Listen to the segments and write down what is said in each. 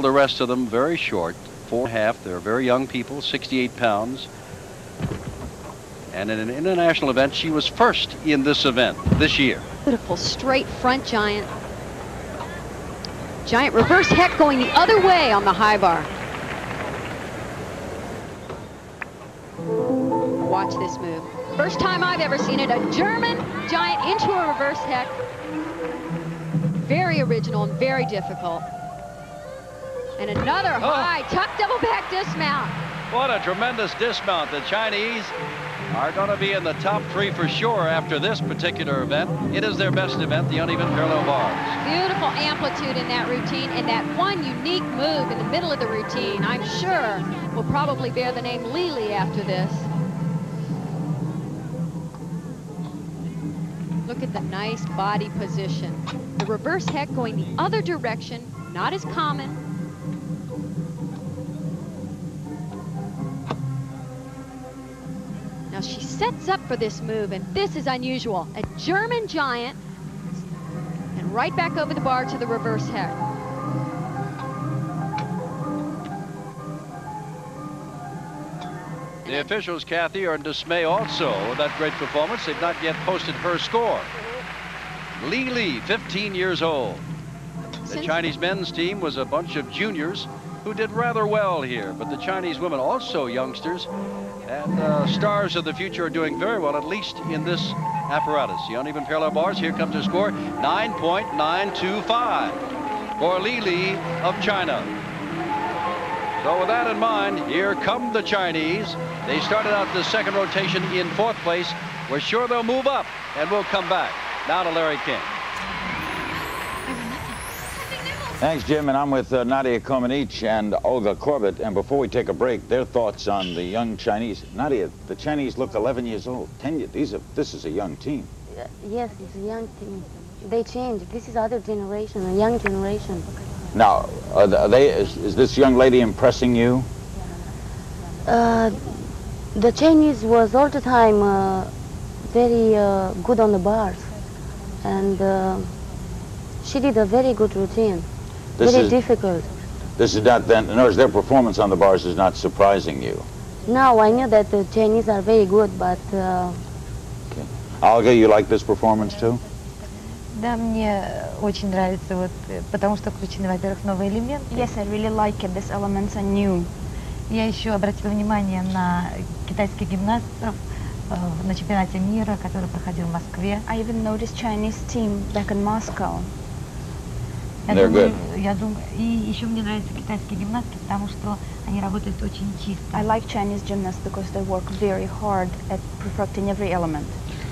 The rest of them very short, 4.5. They're very young people, 68 pounds. And in an international event, she was first in this event this year. Beautiful straight front giant. Giant reverse heck going the other way on the high bar. Watch this move. First time I've ever seen it. A German giant into a reverse heck. Very original and very difficult. And another high tuck double back dismount. What a tremendous dismount. The Chinese are going to be in the top 3 for sure after this particular event. It is their best event, the uneven parallel bars. Beautiful amplitude in that routine, and that one unique move in the middle of the routine, I'm sure, will probably bear the name Lili after this. Look at the nice body position. The reverse heck going the other direction, not as common. Now she sets up for this move, and this is unusual. A German giant, and right back over the bar to the reverse heck. The officials, Kathy, are in dismay also with that great performance. They've not yet posted her score. Lili, 15 years old. The Chinese men's team was a bunch of juniors who did rather well here, but the Chinese women, also youngsters, and stars of the future, are doing very well, at least in this apparatus. The uneven parallel bars, here comes her score, 9.925 for Lili of China. So with that in mind, here come the Chinese. They started out the second rotation in 4th place. We're sure they'll move up, and we'll come back. Now to Larry King. Thanks, Jim, and I'm with Nadia Comaneci and Olga Korbut. And before we take a break, their thoughts on the young Chinese. Nadia, the Chinese look 11 years old. 10 years. This is a young team. Yes, it's a young team. They changed. This is other generation, a young generation. Now, is this young lady impressing you? The Chinese was all the time very good on the bars, and she did a very good routine. Very difficult. This is not then, in other words, their performance on the bars is not surprising you. No, I knew that the Chinese are very good, but... Okay. Olga, you like this performance too? Да, мне очень нравится, вот, потому что включены, во-первых, новые элементы. Yes, I really like it. These elements are new. Я еще обратила внимание на китайских гимнастов на чемпионате мира, который проходил в Москве. I even noticed Chinese team back in Moscow. They're good. Я думаю, и еще мне нравятся китайские гимнастки, потому что они работают очень чисто. I like Chinese gymnasts because they work very hard at perfecting every element.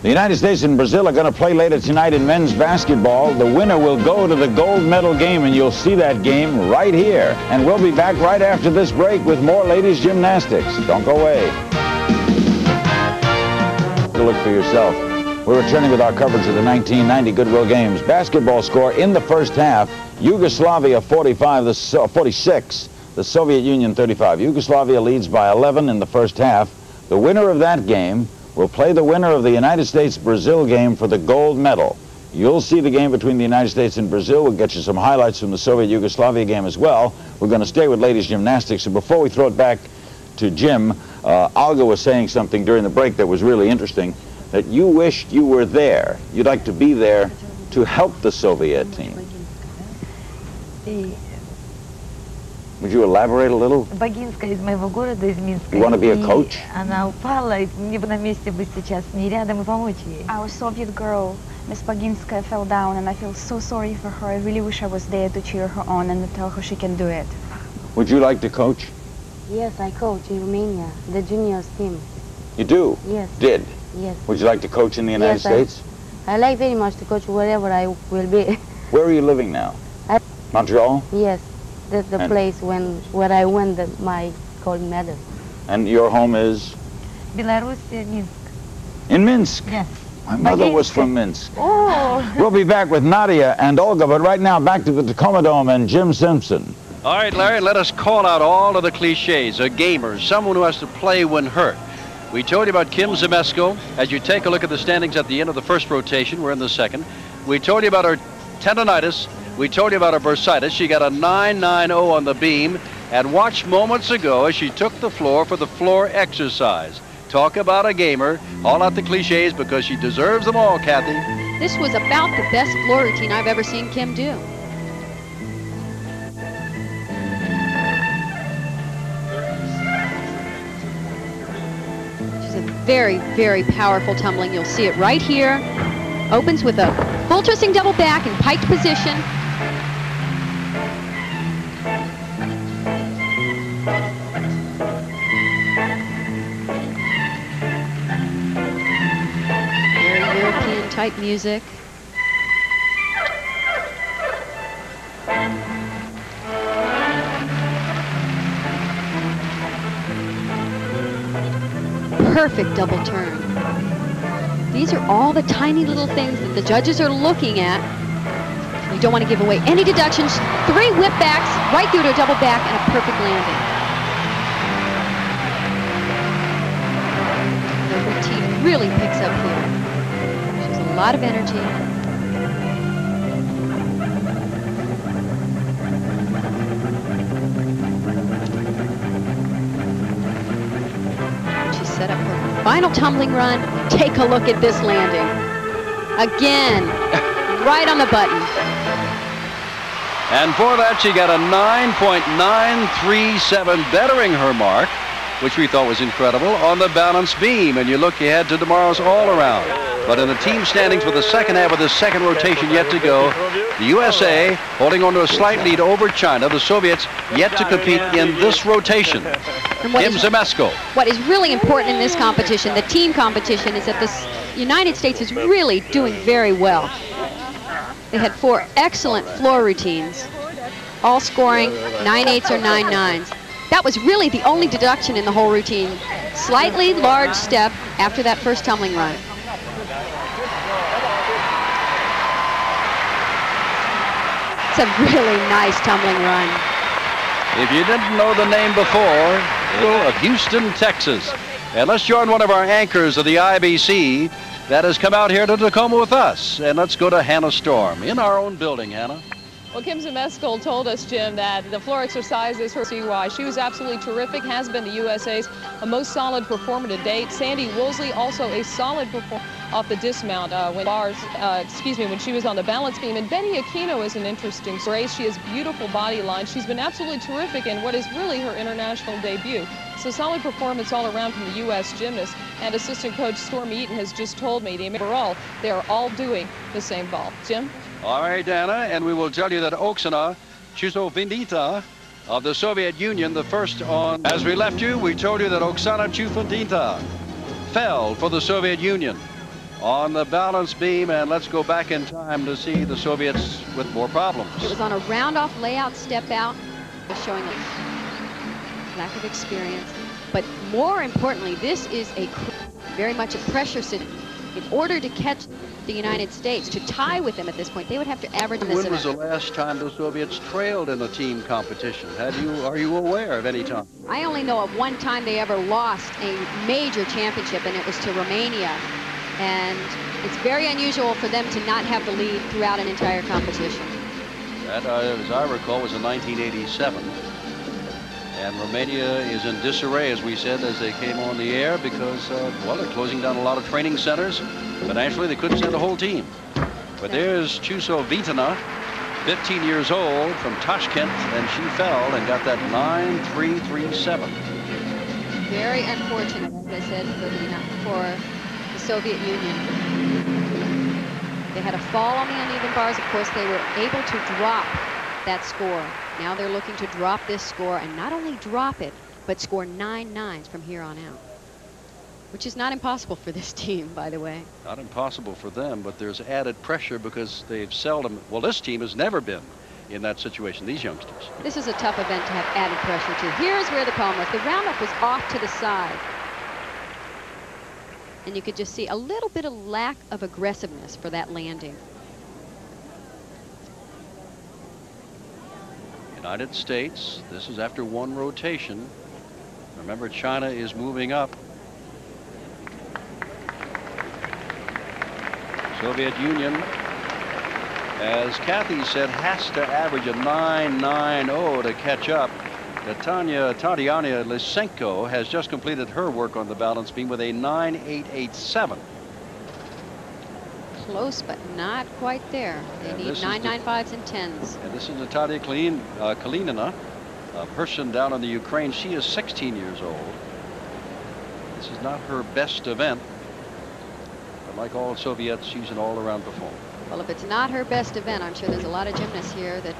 The United States and Brazil are going to play later tonight in men's basketball. The winner will go to the gold medal game, and you'll see that game right here. And we'll be back right after this break with more ladies gymnastics. Don't go away. Look for yourself. We're returning with our coverage of the 1990 Goodwill Games. Basketball score in the first half, Yugoslavia 46, the Soviet Union 35. Yugoslavia leads by 11 in the first half. The winner of that game will play the winner of the United States-Brazil game for the gold medal. You'll see the game between the United States and Brazil. We'll get you some highlights from the Soviet-Yugoslavia game as well. We're going to stay with ladies gymnastics. And before we throw it back to Jim, Olga was saying something during the break that was really interesting, that you wished you were there. You'd like to be there to help the Soviet team. Would you elaborate a little? Богинская из моего города, из Минска. You want to be a coach? Она упала, и мне бы на месте быть сейчас с ней рядом и помочь ей. Our Soviet girl, Miss Baginskaya, fell down, and I feel so sorry for her. I really wish I was there to cheer her on and to tell her she can do it. Would you like to coach? Yes, I coach in Romania, the juniors team. You do? Yes. Did? Yes. Would you like to coach in the United States? I like very much to coach wherever I will be. Where are you living now? Montreal? Yes, that's the place where I won my gold medal. And your home is? Belarus, Minsk. In Minsk? Yes. My mother was from Minsk. Oh. We'll be back with Nadia and Olga, but right now back to the Tacoma Dome and Jim Simpson. All right, Larry, let us call out all of the cliches. A gamer, someone who has to play when hurt. We told you about Kim Zemesko. As you take a look at the standings at the end of the first rotation, we're in the second. We told you about her tendonitis. We told you about her bursitis. She got a 9.90 on the beam, and watched moments ago as she took the floor for the floor exercise. Talk about a gamer. All out the cliches because she deserves them all, Kathy. This was about the best floor routine I've ever seen Kim do. She's a very, very powerful tumbling. You'll see it right here. Opens with a full twisting double back in piked position. Very European type music. Perfect double turn. These are all the tiny little things that the judges are looking at. You don't want to give away any deductions. 3 whip backs, right through to a double back, and a perfect landing. The routine really picks up here. She has a lot of energy. She's set up her final tumbling run. Take a look at this landing. Again, right on the button. And for that, she got a 9.937, bettering her mark, which we thought was incredible, on the balance beam. And you look ahead to tomorrow's all-around. But in the team standings for the second half of the second rotation yet to go, the USA holding on to a slight lead over China. The Soviets yet to compete in this rotation. Kim Zymaszko. What is really important in this competition, the team competition, is that the United States is really doing very well. They had 4 excellent floor routines, all scoring 9.8s or 9.9s. That was really the only deduction in the whole routine. Slightly large step after that first tumbling run. It's a really nice tumbling run. If you didn't know the name before, of Houston, Texas. And let's join one of our anchors of the IBC that has come out here to Tacoma with us. And let's go to Hannah Storm in our own building, Hannah. Well, Kim Zymaszko told us, Jim, that the floor exercise is her CY. She was absolutely terrific, has been the USA's most solid performer to date. Sandy Woolsey also a solid performer off the dismount when she was on the balance beam. And Betty Aquino is an interesting race. She has beautiful body lines. She's been absolutely terrific in what is really her international debut. So solid performance all around from the U.S. gymnast. And assistant coach Storm Eaton has just told me overall they are all doing the same ball. Jim? All right, Anna, and we will tell you that Oksana Chusovinita of the Soviet Union, the first on. As we left you, we told you that Oksana Chusovinita fell for the Soviet Union on the balance beam, and let's go back in time to see the Soviets with more problems. It was on a round-off layout step out, showing a lack of experience. But more importantly, this is very much a pressure situation. In order to catch the United States, to tie with them at this point, they would have to average this. When was the last time the Soviets trailed in a team competition? Are you aware of any time? I only know of one time they ever lost a major championship, and it was to Romania. And it's very unusual for them to not have the lead throughout an entire competition. That, as I recall, was in 1987. And Romania is in disarray, as we said, as they came on the air because, well, they're closing down a lot of training centers. Financially, they couldn't send a whole team. But there's Chusovinita, 15 years old, from Tashkent, and she fell and got that 9.337. Very unfortunate, as I said, for the Soviet Union. They had a fall on the uneven bars. Of course, they were able to drop that score. Now they're looking to drop this score, and not only drop it, but score 9.9s from here on out, which is not impossible for this team, by the way. Not impossible for them, but there's added pressure because they've seldom, well, this team has never been in that situation, these youngsters. This is a tough event to have added pressure to. Here's where the problem was. The roundup was off to the side. And you could just see a little bit of lack of aggressiveness for that landing. United States, this is after one rotation. Remember, China is moving up. Soviet Union as Kathy said, has to average a 9.90 to catch up. Tatiana Lysenko has just completed her work on the balance beam with a 9.887. Close, but not quite there. They need 9.95s and 10s. And this is Natalia Kalinina, a person down in the Ukraine. She is 16 years old. This is not her best event. But like all Soviets, she's an all-around performer. Well, if it's not her best event, I'm sure there's a lot of gymnasts here that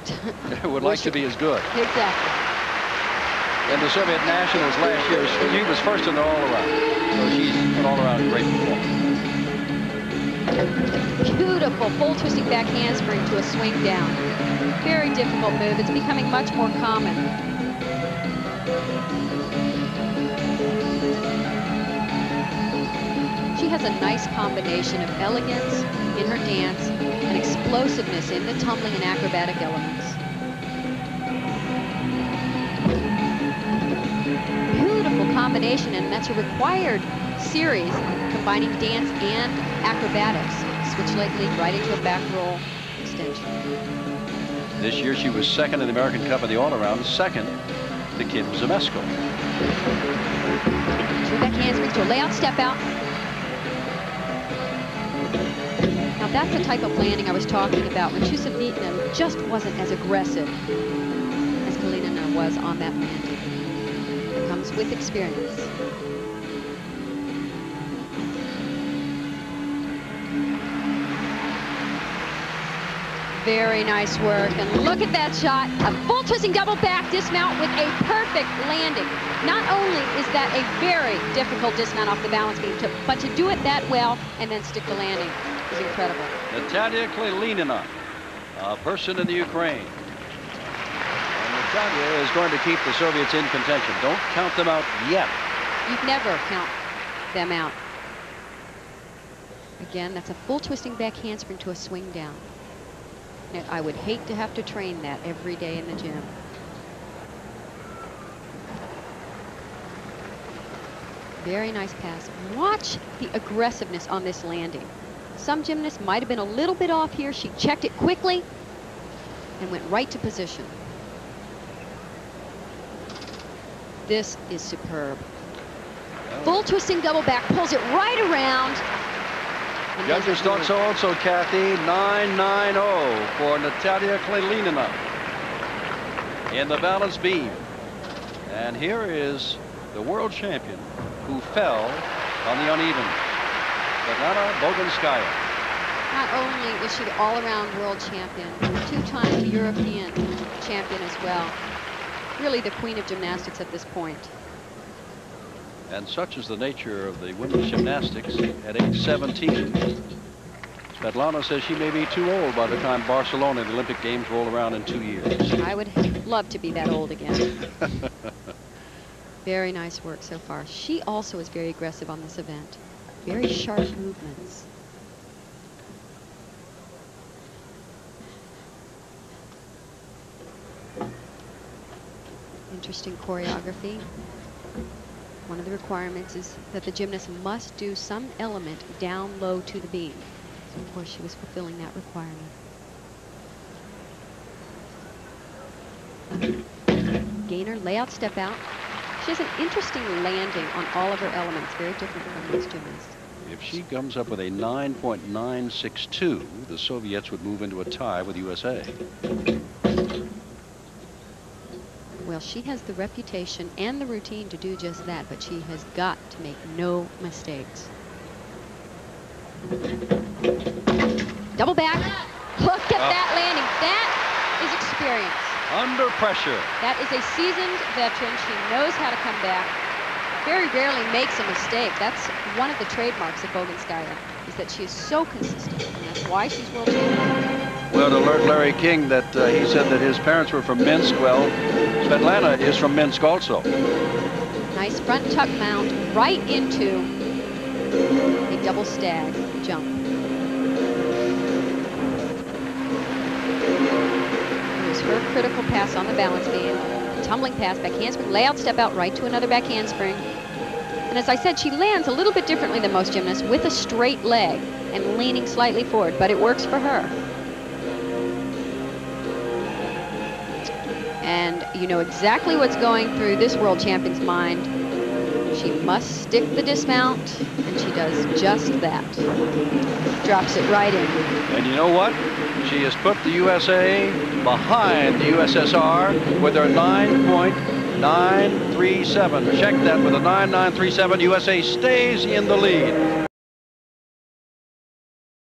would like to be as good. Exactly. In the Soviet Nationals last year, she was first in the all-around. So she's an all-around great performer. Beautiful full twisting back handspring to a swing down. Very difficult move. It's becoming much more common. She has a nice combination of elegance in her dance and explosiveness in the tumbling and acrobatic elements. Beautiful combination, and that's a required series combining dance and acrobatics. Switch leg lead right into a back roll extension. This year she was second in the American Cup in the all-around, second to Kim Zemesco. Two back handsprings to a layout step out. Now that's the type of landing I was talking about when Chusovitna just wasn't as aggressive as Kalinina was on that landing. It comes with experience. Very nice work, and look at that shot. A full twisting double back dismount with a perfect landing. Not only is that a very difficult dismount off the balance beam, but to do it that well and then stick the landing is incredible. Natalia Kalinina, a person in the Ukraine. And Natalia is going to keep the Soviets in contention. Don't count them out yet. You'd never count them out. Again, that's a full twisting back handspring to a swing down. I would hate to have to train that every day in the gym. Very nice pass. Watch the aggressiveness on this landing. Some gymnasts might have been a little bit off here. She checked it quickly and went right to position. This is superb. Full twisting double back, pulls it right around. Judges thought so also, Kathy. 9.90 for Natalia Kalinina in the balance beam. And here is the world champion who fell on the uneven. Svetlana Boginskaya. Not only is she the all-around world champion, two-time European champion as well. Really the queen of gymnastics at this point. And such is the nature of the women's gymnastics at age 17. Svetlana says she may be too old by the time Barcelona and the Olympic Games roll around in 2 years. I would love to be that old again. Very nice work so far. She also is very aggressive on this event. Very sharp movements. Interesting choreography. One of the requirements is that the gymnast must do some element down low to the beam. So of course she was fulfilling that requirement. Gainer, layout, step out. She has an interesting landing on all of her elements, very different from most gymnasts. If she comes up with a 9.962, the Soviets would move into a tie with USA. Well, she has the reputation and the routine to do just that, but she has got to make no mistakes. Double back. Look at that landing. That is experience. Under pressure. That is a seasoned veteran. She knows how to come back. Very rarely makes a mistake. That's one of the trademarks of Boginskaya, is that she is so consistent, and that's why she's world champion. Well, to alert Larry King that he said that his parents were from Minsk. Well, Svetlana is from Minsk also. Nice front tuck mount right into a double stag jump. Here's her critical pass on the balance beam. Tumbling pass, back handspring, layout, step out, right to another back handspring. And as I said, she lands a little bit differently than most gymnasts with a straight leg and leaning slightly forward, but it works for her. And you know exactly what's going through this world champion's mind. She must stick the dismount, and she does just that. Drops it right in. And you know what? She has put the USA behind the USSR with her 9.937. Check that with a 9.937. USA stays in the lead.